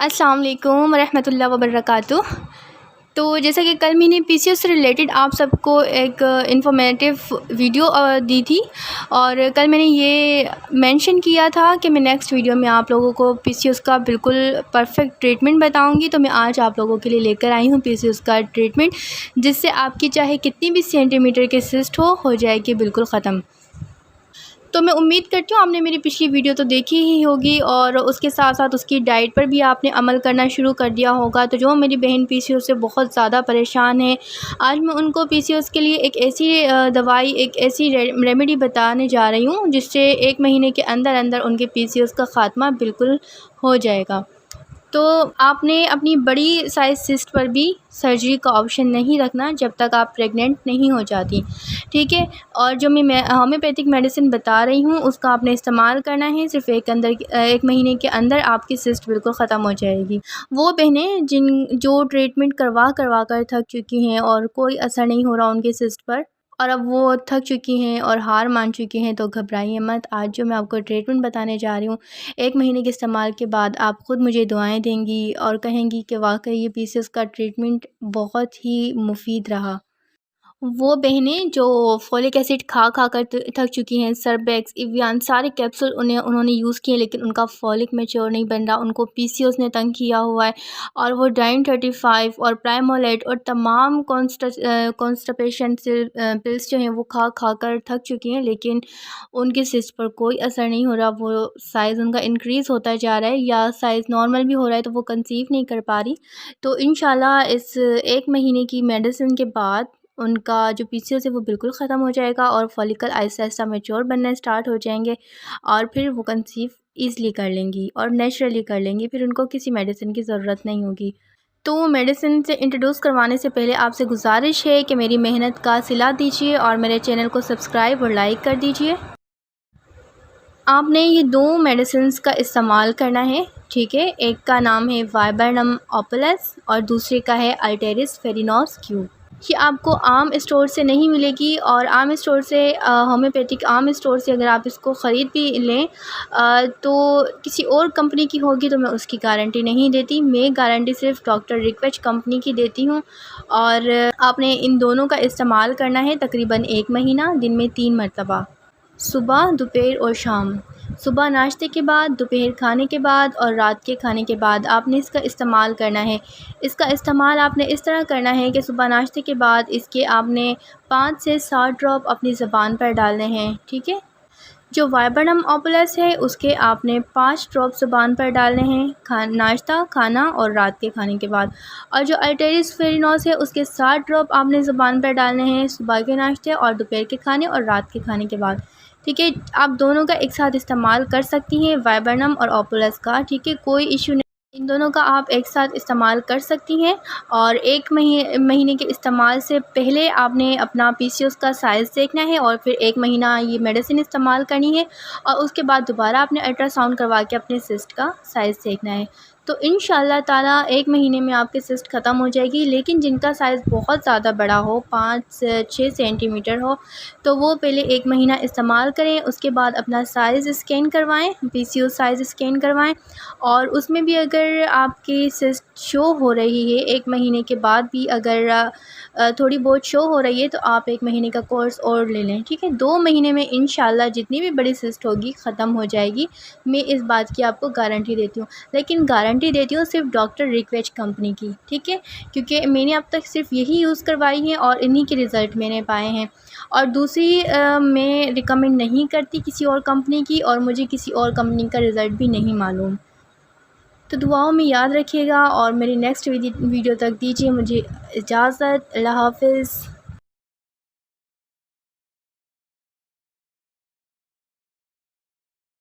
अस्सलाम वालेकुम रहमतुल्लाहि व बरकातुहू। तो जैसा कि कल मैंने पीसीओएस से रिलेटेड आप सबको एक इन्फॉर्मेटिव वीडियो दी थी और कल मैंने ये मेंशन किया था कि मैं नेक्स्ट वीडियो में आप लोगों को पीसीओएस का बिल्कुल परफेक्ट ट्रीटमेंट बताऊंगी। तो मैं आज आप लोगों के लिए लेकर आई हूँ पीसीओएस का ट्रीटमेंट, जिससे आपकी चाहे कितनी भी सेंटीमीटर की सिस्ट हो जाएगी बिल्कुल ख़त्म। तो मैं उम्मीद करती हूँ आपने मेरी पिछली वीडियो तो देखी ही होगी और उसके साथ साथ उसकी डाइट पर भी आपने अमल करना शुरू कर दिया होगा। तो जो मेरी बहन पीसीओएस से बहुत ज़्यादा परेशान है, आज मैं उनको पीसीओएस के लिए एक ऐसी दवाई, एक ऐसी रेमेडी बताने जा रही हूँ जिससे 1 महीने के अंदर अंदर उनके पीसीओएस का ख़ात्मा बिल्कुल हो जाएगा। तो आपने अपनी बड़ी साइज़ सिस्ट पर भी सर्जरी का ऑप्शन नहीं रखना जब तक आप प्रेग्नेंट नहीं हो जाती, ठीक है। और जो मैं होम्योपैथिक मेडिसिन बता रही हूँ उसका आपने इस्तेमाल करना है। सिर्फ 1 महीने के अंदर आपकी सिस्ट बिल्कुल ख़त्म हो जाएगी। वो बहनें जो ट्रीटमेंट करवा कर थक चुकी हैं और कोई असर नहीं हो रहा उनकी सिस्ट पर, और अब वो थक चुकी हैं और हार मान चुकी हैं, तो घबराइए मत। आज जो मैं आपको ट्रीटमेंट बताने जा रही हूँ, 1 महीने के इस्तेमाल के बाद आप ख़ुद मुझे दुआएं देंगी और कहेंगी कि वाकई ये पीसीओएस का ट्रीटमेंट बहुत ही मुफीद रहा। वो बहनें जो फोलिक एसिड खा कर थक चुकी हैं, सर्बेक्स, इवियान सारे कैप्सूल उन्होंने यूज़ किए लेकिन उनका फॉलिक मैच्योर नहीं बन रहा, उनको पीसीओएस ने तंग किया हुआ है और वो डाइन 35 और प्राइमोलेट और तमाम कॉन्स्टिपेशन से पिल्स जो हैं वो खा कर थक चुकी हैं, लेकिन उनकी सिस्ट पर कोई असर नहीं हो रहा। वो साइज़ उनका इंक्रीज़ होता जा रहा है या साइज़ नॉर्मल भी हो रहा है, तो वो कंसीव नहीं कर पा रही। तो इंशाल्लाह इस 1 महीने की मेडिसिन के बाद उनका जो पीसीओएस है वो बिल्कुल ख़त्म हो जाएगा और फॉलिकल आहिस्ता आहिस्ता मैच्योर बनना स्टार्ट हो जाएंगे और फिर वो कंसीव ईज़िली कर लेंगी और नेचुरली कर लेंगी। फिर उनको किसी मेडिसिन की ज़रूरत नहीं होगी। तो मेडिसिन से इंट्रोड्यूस करवाने से पहले आपसे गुजारिश है कि मेरी मेहनत का सिला दीजिए और मेरे चैनल को सब्सक्राइब और लाइक कर दीजिए। आपने ये 2 मेडिसिन्स का इस्तेमाल करना है, ठीक है। एक का नाम है वाइबर्नम ओपुलस और दूसरे का है अल्टेरिस फेरिनोस क्यूब। ये आपको आम स्टोर से नहीं मिलेगी और आम स्टोर से होम्योपैथिक आम स्टोर से अगर आप इसको ख़रीद भी लें तो किसी और कंपनी की होगी तो मैं उसकी गारंटी नहीं देती। मैं गारंटी सिर्फ डॉक्टर रिक्वेच कंपनी की देती हूँ और आपने इन दोनों का इस्तेमाल करना है तकरीबन 1 महीना, दिन में 3 मरतबा, सुबह, दोपहर और शाम। सुबह नाश्ते के बाद, दोपहर खाने के बाद और रात के खाने के बाद आपने इसका इस्तेमाल करना है। इसका इस्तेमाल आपने इस तरह करना है कि सुबह नाश्ते के बाद इसके आपने 5 से 7 ड्रॉप अपनी ज़बान पर डालने हैं, ठीक है। जो वाइबर्नम ओपुलस है उसके आपने 5 ड्रॉप ज़बान पर डालने हैं नाश्ता, खाना और रात के खाने के बाद। और जो अल्टेरिस फेरिनोस है उसके 7 ड्रॉप आपने ज़बान पर डालने हैं सुबह के नाश्ते और दोपहर के खाने और रात के खाने के बाद, ठीक है। आप दोनों का एक साथ इस्तेमाल कर सकती हैं, वाइबर्नम और ओपुलस का, ठीक है, कोई इशू नहीं। इन दोनों का आप एक साथ इस्तेमाल कर सकती हैं और 1 महीने के इस्तेमाल से पहले आपने अपना पीसीओएस का साइज़ देखना है और फिर 1 महीना ये मेडिसिन इस्तेमाल करनी है और उसके बाद दोबारा आपने अल्ट्रासाउंड करवा के अपने सिस्ट का साइज़ देखना है। तो इंशाल्लाह ताला 1 महीने में आपकी सिस्ट ख़त्म हो जाएगी। लेकिन जिनका साइज़ बहुत ज़्यादा बड़ा हो, 5 से 6 सेंटीमीटर हो, तो वो पहले 1 महीना इस्तेमाल करें, उसके बाद अपना साइज़ स्कैन करवाएं, पीसीओएस साइज़ स्कैन करवाएं और उसमें भी अगर आपकी सिस्ट शो हो रही है 1 महीने के बाद भी अगर थोड़ी बहुत शो हो रही है तो आप 1 महीने का कोर्स और ले लें, ठीक है। 2 महीने में इंशाल्लाह जितनी भी बड़ी सिस्ट होगी ख़त्म हो जाएगी। मैं इस बात की आपको गारंटी देती हूँ, लेकिन गारंटी देती हूँ सिर्फ डॉक्टर रिक्वेच कंपनी की, ठीक है, क्योंकि मैंने अब तक सिर्फ यही यूज़ करवाई है और इन्हीं के रिज़ल्ट मैंने पाए हैं और दूसरी मैं रिकमेंड नहीं करती किसी और कंपनी की और मुझे किसी और कंपनी का रिज़ल्ट भी नहीं मालूम। तो दुआओं में याद रखिएगा और मेरी नेक्स्ट वीडियो तक दीजिए मुझे इजाज़त। अल्लाह हाफ़िज़।